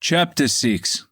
Chapter 6.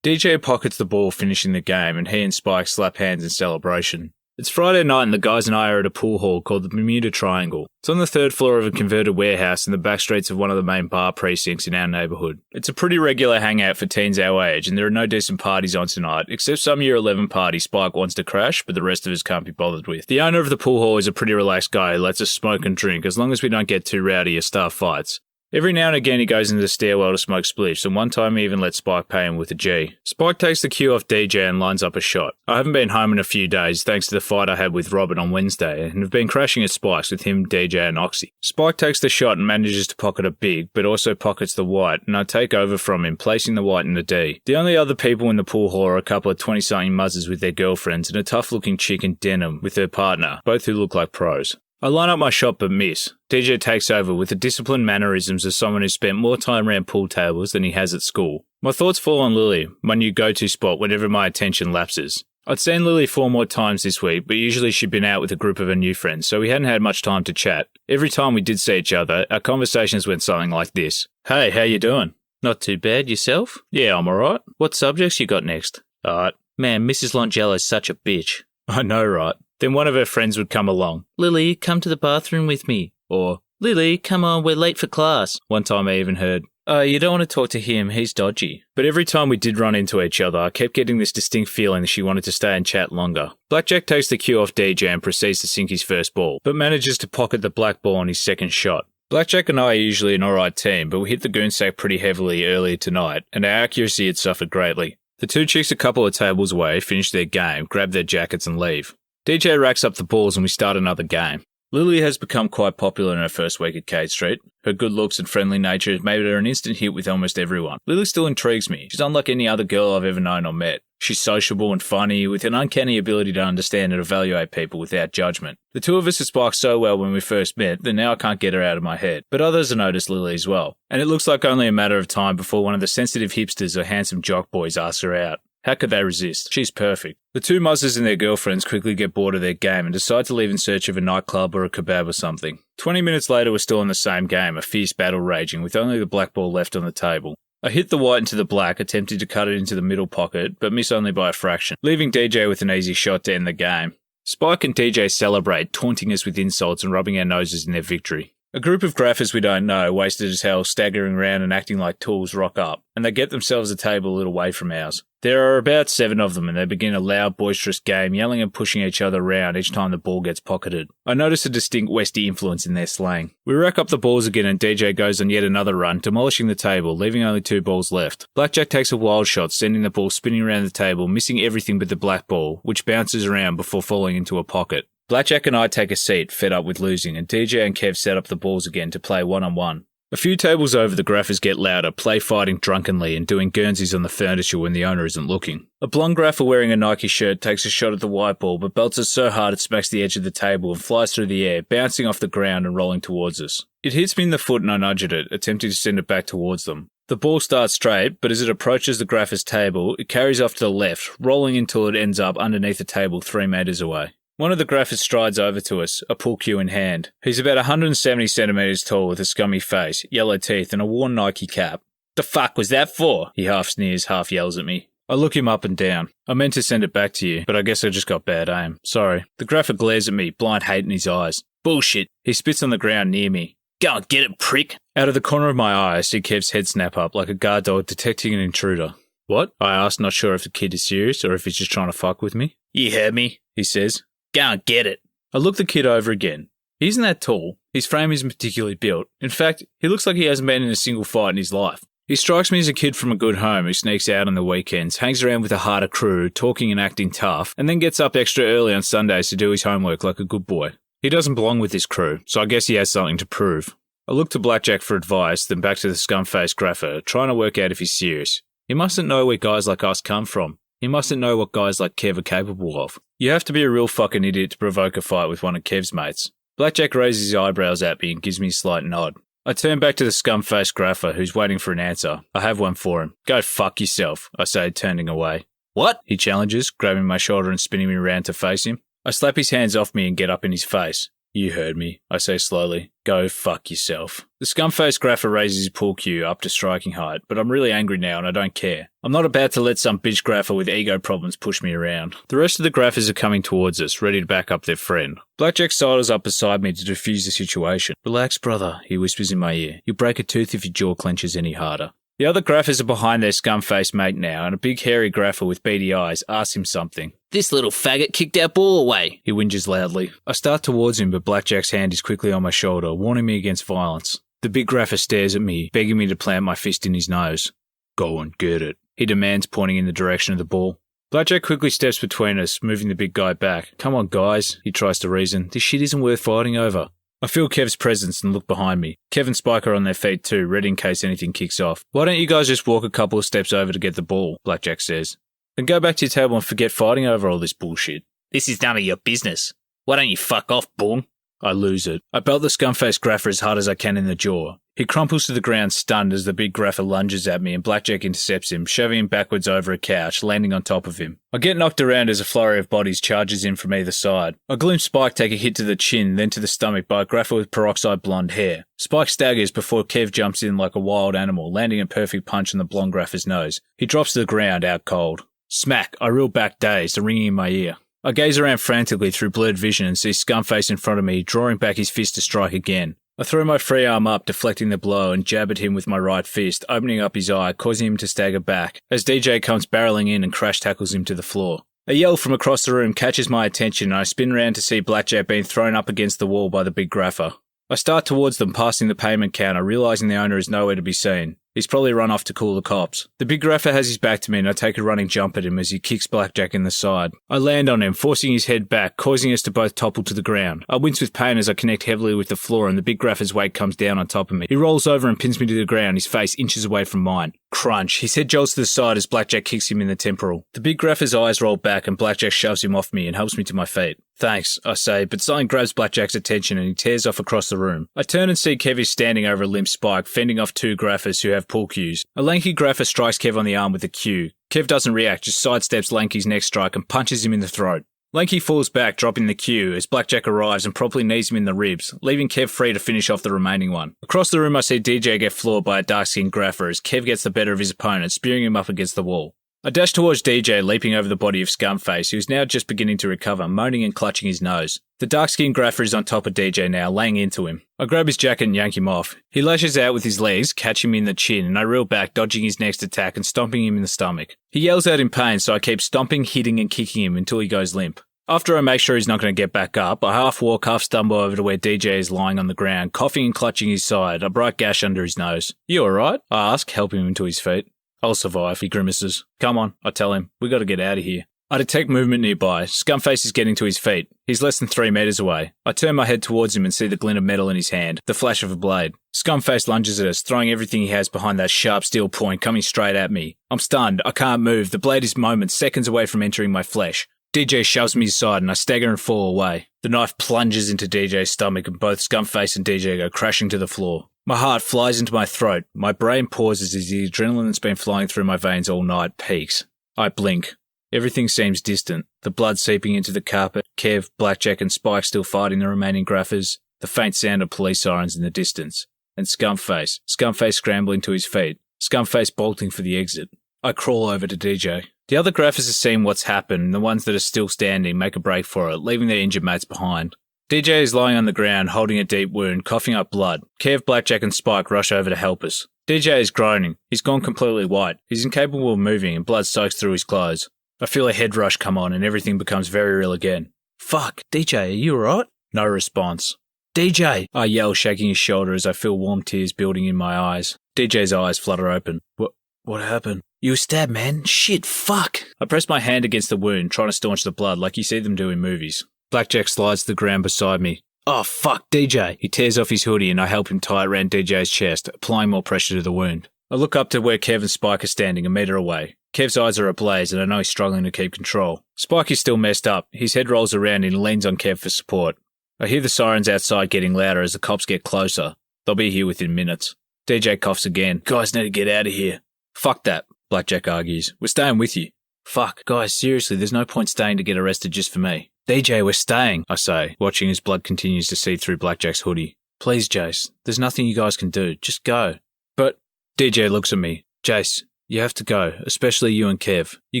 DJ pockets the ball finishing the game, and he and Spike slap hands in celebration. It's Friday night and the guys and I are at a pool hall called the Bermuda Triangle. It's on the third floor of a converted warehouse in the back streets of one of the main bar precincts in our neighbourhood. It's a pretty regular hangout for teens our age, and there are no decent parties on tonight, except some year 11 party Spike wants to crash, but the rest of us can't be bothered with. The owner of the pool hall is a pretty relaxed guy who lets us smoke and drink as long as we don't get too rowdy or start fights. Every now and again he goes into the stairwell to smoke spliffs, and one time he even let Spike pay him with a G. Spike takes the cue off DJ and lines up a shot. I haven't been home in a few days thanks to the fight I had with Robert on Wednesday, and have been crashing at Spike's with him, DJ and Oxy. Spike takes the shot and manages to pocket a big, but also pockets the white, and I take over from him, placing the white in the D. The only other people in the pool hall are a couple of 20-something muzzers with their girlfriends and a tough-looking chick in denim with her partner, both who look like pros. I line up my shot but miss. DJ takes over with the disciplined mannerisms of someone who spent more time around pool tables than he has at school. My thoughts fall on Lily, my new go-to spot whenever my attention lapses. I'd seen Lily 4 more times this week, but usually she'd been out with a group of her new friends, so we hadn't had much time to chat. Every time we did see each other, our conversations went something like this. Hey, how you doing? Not too bad, yourself? Yeah, I'm alright. What subjects you got next? Alright. Man, Mrs. Longello's such a bitch. I know, right? Then one of her friends would come along. Lily, come to the bathroom with me. Or, Lily, come on, we're late for class. One time I even heard, you don't want to talk to him, he's dodgy. But every time we did run into each other, I kept getting this distinct feeling that she wanted to stay and chat longer. Blackjack takes the cue off DJ and proceeds to sink his first ball, but manages to pocket the black ball on his second shot. Blackjack and I are usually an alright team, but we hit the goon sack pretty heavily earlier tonight, and our accuracy had suffered greatly. The two chicks a couple of tables away finish their game, grab their jackets and leave. DJ racks up the balls and we start another game. Lily has become quite popular in her first week at Cade Street. Her good looks and friendly nature has made her an instant hit with almost everyone. Lily still intrigues me. She's unlike any other girl I've ever known or met. She's sociable and funny, with an uncanny ability to understand and evaluate people without judgment. The two of us had sparked so well when we first met that now I can't get her out of my head. But others have noticed Lily as well. And it looks like only a matter of time before one of the sensitive hipsters or handsome jock boys asks her out. How could they resist? She's perfect. The two muzzers and their girlfriends quickly get bored of their game and decide to leave in search of a nightclub or a kebab or something. 20 minutes later we're still in the same game, a fierce battle raging, with only the black ball left on the table. I hit the white into the black, attempting to cut it into the middle pocket, but miss only by a fraction, leaving DJ with an easy shot to end the game. Spike and DJ celebrate, taunting us with insults and rubbing our noses in their victory. A group of graphers we don't know, wasted as hell, staggering around and acting like tools, rock up, and they get themselves a table a little way from ours. There are about 7 of them, and they begin a loud, boisterous game, yelling and pushing each other around each time the ball gets pocketed. I notice a distinct Westie influence in their slang. We rack up the balls again and DJ goes on yet another run, demolishing the table, leaving only 2 balls left. Blackjack takes a wild shot, sending the ball spinning around the table, missing everything but the black ball, which bounces around before falling into a pocket. Blackjack and I take a seat, fed up with losing, and DJ and Kev set up the balls again to play one-on-one. A few tables over, the graphers get louder, play fighting drunkenly and doing Guernseys on the furniture when the owner isn't looking. A blonde grapher wearing a Nike shirt takes a shot at the white ball, but belts it so hard it smacks the edge of the table and flies through the air, bouncing off the ground and rolling towards us. It hits me in the foot and I nudge at it, attempting to send it back towards them. The ball starts straight, but as it approaches the grapher's table, it carries off to the left, rolling until it ends up underneath the table 3 metres away. One of the graphers strides over to us, a pool cue in hand. He's about 170 centimetres tall with a scummy face, yellow teeth and a worn Nike cap. The fuck was that for? He half sneers, half yells at me. I look him up and down. I meant to send it back to you, but I guess I just got bad aim. Sorry. The grapher glares at me, blind hate in his eyes. Bullshit. He spits on the ground near me. Go and get it, prick. Out of the corner of my eye, I see Kev's head snap up like a guard dog detecting an intruder. What? I ask, not sure if the kid is serious or if he's just trying to fuck with me. You heard me, he says. Go and get it. I look the kid over again. He isn't that tall. His frame isn't particularly built. In fact, he looks like he hasn't been in a single fight in his life. He strikes me as a kid from a good home who sneaks out on the weekends, hangs around with a harder crew, talking and acting tough, and then gets up extra early on Sundays to do his homework like a good boy. He doesn't belong with this crew, so I guess he has something to prove. I look to Blackjack for advice, then back to the scum-faced grapher, trying to work out if he's serious. He mustn't know where guys like us come from. He mustn't know what guys like Kev are capable of. You have to be a real fucking idiot to provoke a fight with one of Kev's mates. Blackjack raises his eyebrows at me and gives me a slight nod. I turn back to the scum-faced grapher who's waiting for an answer. I have one for him. Go fuck yourself, I say, turning away. What? He challenges, grabbing my shoulder and spinning me around to face him. I slap his hands off me and get up in his face. You heard me, I say slowly. Go fuck yourself. The scum-faced grapher raises his pool cue up to striking height, but I'm really angry now and I don't care. I'm not about to let some bitch grapher with ego problems push me around. The rest of the graphers are coming towards us, ready to back up their friend. Blackjack sidles up beside me to defuse the situation. Relax, brother, he whispers in my ear. You'll break a tooth if your jaw clenches any harder. The other graphers are behind their scum-faced mate now, and a big hairy grapher with beady eyes asks him something. This little faggot kicked our ball away, he whinges loudly. I start towards him, but Blackjack's hand is quickly on my shoulder, warning me against violence. The big grapher stares at me, begging me to plant my fist in his nose. Go and get it, he demands, pointing in the direction of the ball. Blackjack quickly steps between us, moving the big guy back. Come on, guys, he tries to reason. This shit isn't worth fighting over. I feel Kev's presence and look behind me. Kev and Spike are on their feet too, ready in case anything kicks off. Why don't you guys just walk a couple of steps over to get the ball, Blackjack says. Then go back to your table and forget fighting over all this bullshit. This is none of your business. Why don't you fuck off, boom? I lose it. I belt the scum-faced grapher as hard as I can in the jaw. He crumples to the ground stunned as the big grapher lunges at me and Blackjack intercepts him, shoving him backwards over a couch, landing on top of him. I get knocked around as a flurry of bodies charges in from either side. I glimpse Spike take a hit to the chin, then to the stomach by a grapher with peroxide blonde hair. Spike staggers before Kev jumps in like a wild animal, landing a perfect punch on the blonde grapher's nose. He drops to the ground, out cold. Smack! I reel back dazed, a ringing in my ear. I gaze around frantically through blurred vision and see Scumface in front of me, drawing back his fist to strike again. I throw my free arm up, deflecting the blow, and jab at him with my right fist, opening up his eye, causing him to stagger back, as DJ comes barreling in and crash tackles him to the floor. A yell from across the room catches my attention, and I spin round to see Blackjack being thrown up against the wall by the big grapher. I start towards them, passing the payment counter, realising the owner is nowhere to be seen. He's probably run off to call the cops. The big grapher has his back to me and I take a running jump at him as he kicks Blackjack in the side. I land on him, forcing his head back, causing us to both topple to the ground. I wince with pain as I connect heavily with the floor and the big grapher's weight comes down on top of me. He rolls over and pins me to the ground, his face inches away from mine. Crunch. His head jolts to the side as Blackjack kicks him in the temporal. The big grapher's eyes roll back and Blackjack shoves him off me and helps me to my feet. Thanks, I say, but something grabs Blackjack's attention and he tears off across the room. I turn and see Kev is standing over a limp Spike, fending off two graphers who have pull cues. A lanky grapher strikes Kev on the arm with a cue. Kev doesn't react, just sidesteps Lanky's next strike and punches him in the throat. Lanky falls back, dropping the cue, as Blackjack arrives and promptly knees him in the ribs, leaving Kev free to finish off the remaining one. Across the room I see DJ get floored by a dark-skinned grapher as Kev gets the better of his opponent, spearing him up against the wall. I dash towards DJ, leaping over the body of Scumface, who is now just beginning to recover, moaning and clutching his nose. The dark-skinned grapher is on top of DJ now, laying into him. I grab his jacket and yank him off. He lashes out with his legs, catching me in the chin, and I reel back, dodging his next attack and stomping him in the stomach. He yells out in pain, so I keep stomping, hitting and kicking him until he goes limp. After I make sure he's not going to get back up, I half walk, half stumble over to where DJ is lying on the ground, coughing and clutching his side, a bright gash under his nose. You alright? I ask, helping him to his feet. I'll survive, he grimaces. Come on, I tell him. We gotta get out of here. I detect movement nearby. Scumface is getting to his feet. He's less than 3 metres away. I turn my head towards him and see the glint of metal in his hand, the flash of a blade. Scumface lunges at us, throwing everything he has behind that sharp steel point, coming straight at me. I'm stunned. I can't move. The blade is moments, seconds away from entering my flesh. DJ shoves me aside and I stagger and fall away. The knife plunges into DJ's stomach and both Scumface and DJ go crashing to the floor. My heart flies into my throat. My brain pauses as the adrenaline that's been flowing through my veins all night peaks. I blink. Everything seems distant. The blood seeping into the carpet, Kev, Blackjack and Spike still fighting the remaining graphers, the faint sound of police sirens in the distance, and Scumface scrambling to his feet, Scumface bolting for the exit. I crawl over to DJ. The other graphers have seen what's happened, and the ones that are still standing make a break for it, leaving their injured mates behind. DJ is lying on the ground, holding a deep wound, coughing up blood. Kev, Blackjack and Spike rush over to help us. DJ is groaning. He's gone completely white. He's incapable of moving and blood soaks through his clothes. I feel a head rush come on and everything becomes very real again. Fuck, DJ, are you alright? No response. DJ! I yell, shaking his shoulder as I feel warm tears building in my eyes. DJ's eyes flutter open. What happened? You were stabbed, man. Shit, fuck! I press my hand against the wound, trying to staunch the blood like you see them do in movies. Blackjack slides to the ground beside me. Oh, fuck, DJ! He tears off his hoodie and I help him tie it around DJ's chest, applying more pressure to the wound. I look up to where Kev and Spike are standing a metre away. Kev's eyes are ablaze and I know he's struggling to keep control. Spike is still messed up. His head rolls around and leans on Kev for support. I hear the sirens outside getting louder as the cops get closer. They'll be here within minutes. DJ coughs again. Guys need to get out of here. Fuck that, Blackjack argues. We're staying with you. Fuck, guys, seriously, there's no point staying to get arrested just for me. DJ, we're staying, I say, watching as blood continues to seep through Blackjack's hoodie. Please, Jace, there's nothing you guys can do. Just go. But DJ looks at me. Jace, you have to go, especially you and Kev. You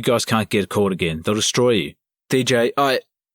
guys can't get caught again. They'll destroy you. DJ,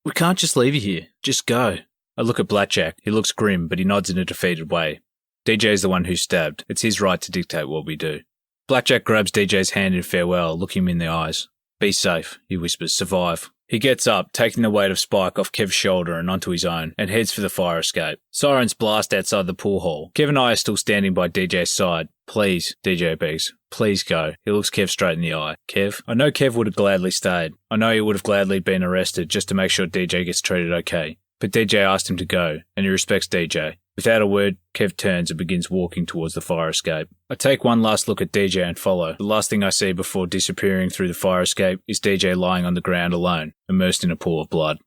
we can't just leave you here. Just go. I look at Blackjack. He looks grim, but he nods in a defeated way. DJ's the one who's stabbed. It's his right to dictate what we do. Blackjack grabs DJ's hand in farewell, looking him in the eyes. Be safe, he whispers. Survive. He gets up, taking the weight of Spike off Kev's shoulder and onto his own, and heads for the fire escape. Sirens blast outside the pool hall. Kev and I are still standing by DJ's side. Please, DJ begs. Please go. He looks Kev straight in the eye. Kev? I know Kev would have gladly stayed. I know he would have gladly been arrested just to make sure DJ gets treated okay. But DJ asked him to go, and he respects DJ. Without a word, Kev turns and begins walking towards the fire escape. I take one last look at DJ and follow. The last thing I see before disappearing through the fire escape is DJ lying on the ground alone, immersed in a pool of blood.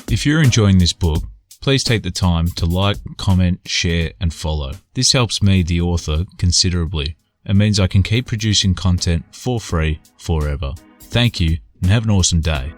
If you're enjoying this book, please take the time to like, comment, share and follow. This helps me, the author, considerably and means I can keep producing content for free forever. Thank you and have an awesome day.